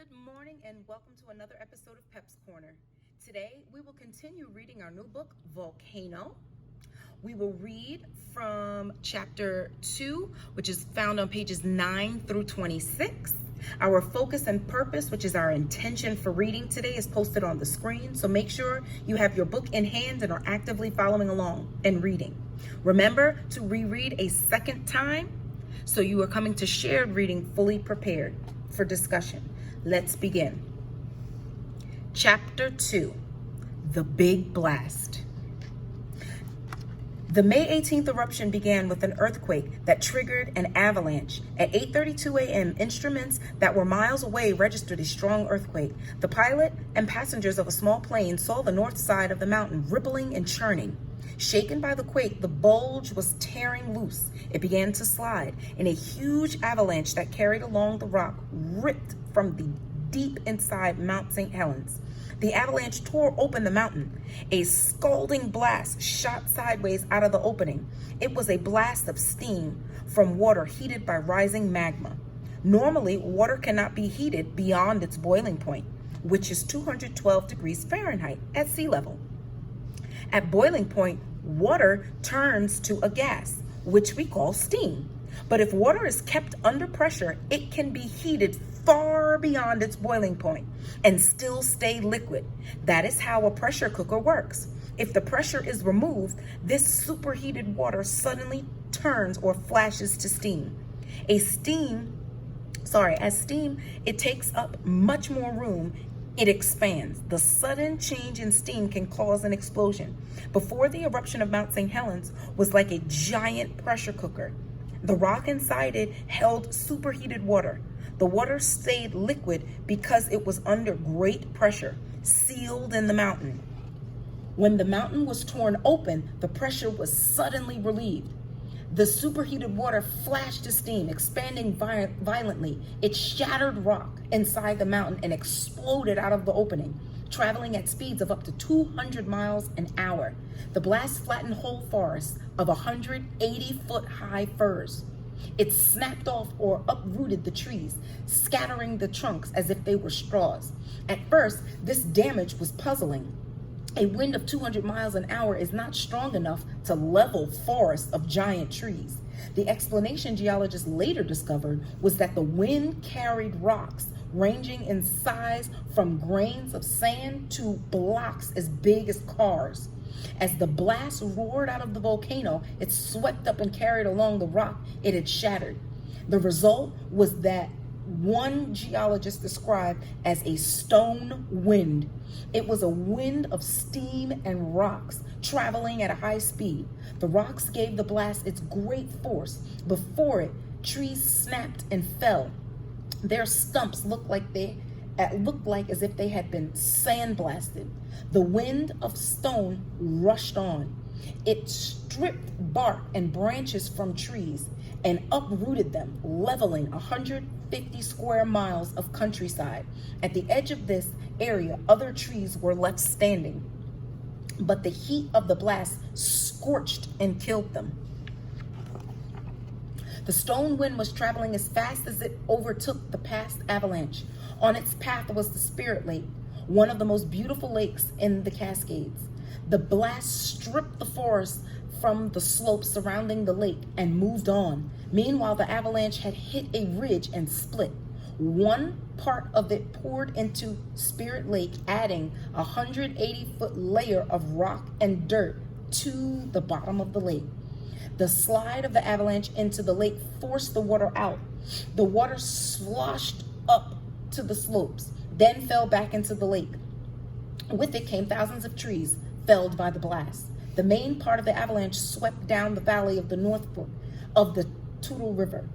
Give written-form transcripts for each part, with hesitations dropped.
Good morning and welcome to another episode of Pep's Corner. Today we will continue reading our new book, Volcano. We will read from chapter 2, which is found on pages 9 through 26. Our focus and purpose, which is our intention for reading today, is posted on the screen. So make sure you have your book in hand and are actively following along and reading. Remember to reread a second time so you are coming to shared reading fully prepared for discussion. Let's begin. Chapter 2, The Big Blast. The May 18th eruption began with an earthquake that triggered an avalanche. At 8:32 a.m., instruments that were miles away registered a strong earthquake. The pilot and passengers of a small plane saw the north side of the mountain rippling and churning. Shaken by the quake, the bulge was tearing loose. It began to slide, and a huge avalanche that carried along the rock ripped from the deep inside Mount St. Helens. The avalanche tore open the mountain. A scalding blast shot sideways out of the opening. It was a blast of steam from water heated by rising magma. Normally, water cannot be heated beyond its boiling point, which is 212 degrees Fahrenheit at sea level. At boiling point, water turns to a gas, which we call steam. But if water is kept under pressure, it can be heated far beyond its boiling point and still stay liquid. That is how a pressure cooker works. If the pressure is removed, this superheated water suddenly turns or flashes to steam. As steam, it takes up much more room. It expands. The sudden change in steam can cause an explosion. Before the eruption of Mount St. Helens was like a giant pressure cooker. The rock inside it held superheated water. The water stayed liquid because it was under great pressure, sealed in the mountain. When the mountain was torn open, the pressure was suddenly relieved. The superheated water flashed to steam, expanding violently. It shattered rock inside the mountain and exploded out of the opening, traveling at speeds of up to 200 miles an hour. The blast flattened whole forests of 180-foot-high firs. It snapped off or uprooted the trees, scattering the trunks as if they were straws. At first, this damage was puzzling. A wind of 200 miles an hour is not strong enough to level forests of giant trees. The explanation geologists later discovered was that the wind carried rocks ranging in size from grains of sand to blocks as big as cars. As the blast roared out of the volcano, it swept up and carried along the rock it had shattered. The result was that one geologist described as a stone wind. It was a wind of steam and rocks traveling at a high speed. The rocks gave the blast its great force. Before it, trees snapped and fell. Their stumps looked like as if they had been sandblasted. The wind of stone rushed on. It stripped bark and branches from trees and uprooted them, leveling 150 square miles of countryside. At the edge of this area, other trees were left standing, but the heat of the blast scorched and killed them. The stone wind was traveling as fast as it overtook the past avalanche. On its path was the Spirit Lake, one of the most beautiful lakes in the Cascades. The blast stripped the forest from the slopes surrounding the lake and moved on. Meanwhile, the avalanche had hit a ridge and split. One part of it poured into Spirit Lake, adding a 180-foot layer of rock and dirt to the bottom of the lake. The slide of the avalanche into the lake forced the water out. The water sloshed up to the slopes, then fell back into the lake. With it came thousands of trees felled by the blast. The main part of the avalanche swept down the valley of the North Fork of the Toutle River.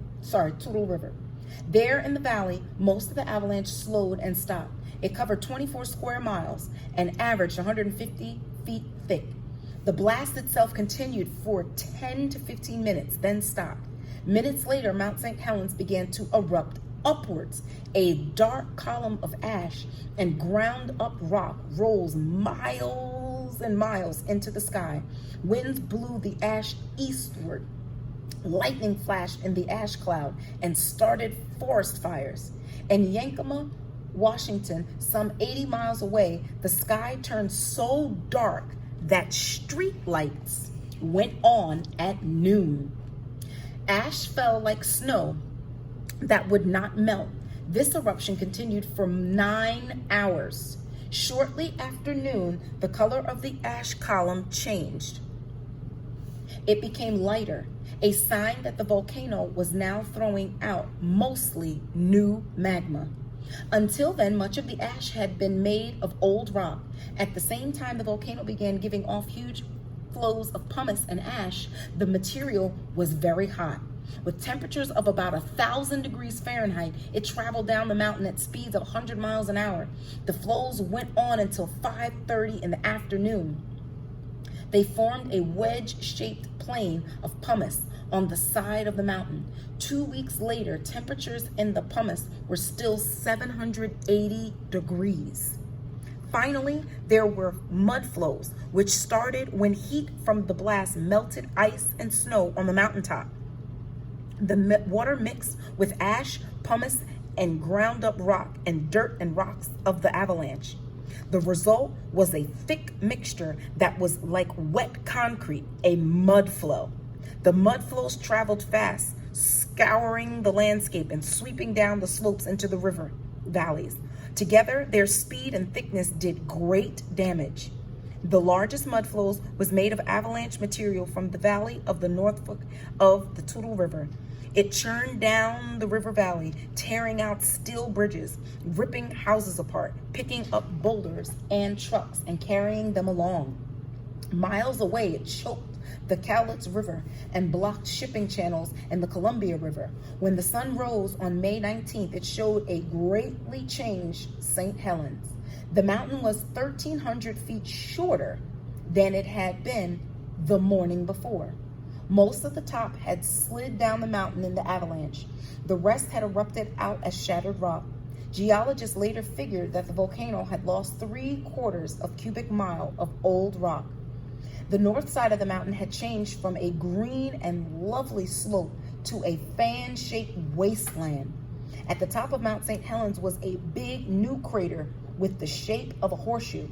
There in the valley, most of the avalanche slowed and stopped. It covered 24 square miles and averaged 150 feet thick. The blast itself continued for 10 to 15 minutes, then stopped. Minutes later, Mount St. Helens began to erupt upwards. A dark column of ash and ground up rock rolls miles and miles into the sky. Winds blew the ash eastward. Lightning flashed in the ash cloud and started forest fires. And Yakima Washington, some 80 miles away, the sky turned so dark that street lights went on at noon. Ash fell like snow that would not melt. This eruption continued for 9 hours. Shortly after noon, the color of the ash column changed. It became lighter, a sign that the volcano was now throwing out mostly new magma. Until then, much of the ash had been made of old rock. At the same time the volcano began giving off huge flows of pumice and ash, the material was very hot. With temperatures of about 1,000 degrees Fahrenheit, it traveled down the mountain at speeds of 100 miles an hour. The flows went on until 5:30 in the afternoon. They formed a wedge-shaped plain of pumice on the side of the mountain. 2 weeks later, temperatures in the pumice were still 780 degrees. Finally, there were mud flows, which started when heat from the blast melted ice and snow on the mountaintop. The water mixed with ash, pumice, and ground up rock and dirt and rocks of the avalanche. The result was a thick mixture that was like wet concrete, a mud flow. The mud flows traveled fast, scouring the landscape and sweeping down the slopes into the river valleys. Together, their speed and thickness did great damage. The largest mud flows was made of avalanche material from the valley of the North Fork of the Toutle River. It churned down the river valley, tearing out steel bridges, ripping houses apart, picking up boulders and trucks and carrying them along. Miles away, it choked the Cowlitz River and blocked shipping channels in the Columbia River. When the sun rose on May 19th, it showed a greatly changed St. Helens. The mountain was 1,300 feet shorter than it had been the morning before. Most of the top had slid down the mountain in the avalanche. The rest had erupted out as shattered rock. Geologists later figured that the volcano had lost 3/4 of cubic mile of old rock. The north side of the mountain had changed from a green and lovely slope to a fan-shaped wasteland. At the top of Mount St. Helens was a big new crater with the shape of a horseshoe.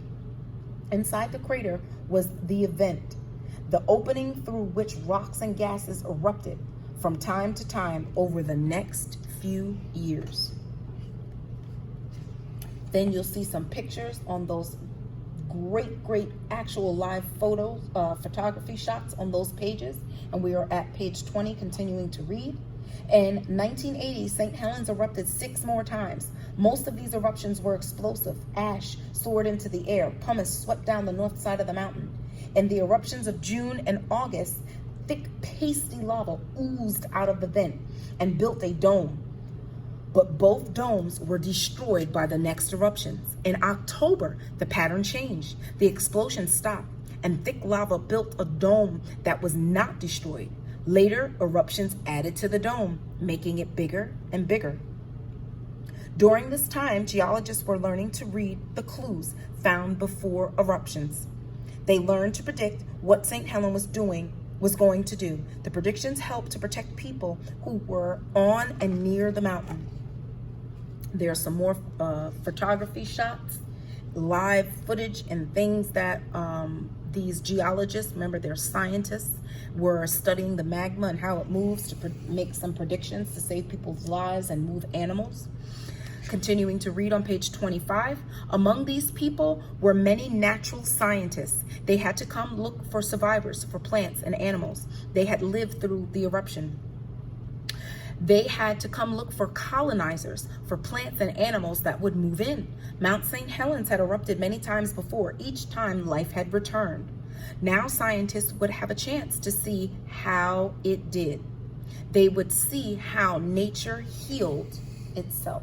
Inside the crater was the event, the opening through which rocks and gases erupted from time to time over the next few years. Then you'll see some pictures on those great actual live photos, photography shots on those pages. And we are at page 20, continuing to read. In 1980, St. Helens erupted 6 more times. Most of these eruptions were explosive. Ash soared into the air. Pumice swept down the north side of the mountain. In the eruptions of June and August, thick, pasty lava oozed out of the vent and built a dome. But both domes were destroyed by the next eruptions. In October, the pattern changed. The explosion stopped, and thick lava built a dome that was not destroyed. Later, eruptions added to the dome, making it bigger and bigger. During this time, geologists were learning to read the clues found before eruptions. They learned to predict what St. Helens was going to do. The predictions helped to protect people who were on and near the mountain. There are some more photography shots, live footage, and things that these geologists, remember they're scientists, were studying the magma and how it moves to make some predictions to save people's lives and move animals. Continuing to read on page 25, among these people were many natural scientists. They had to come look for survivors, for plants and animals. They had lived through the eruption. They had to come look for colonizers, for plants and animals that would move in. Mount St. Helens had erupted many times before. Each time life had returned. Now scientists would have a chance to see how it did. They would see how nature healed itself.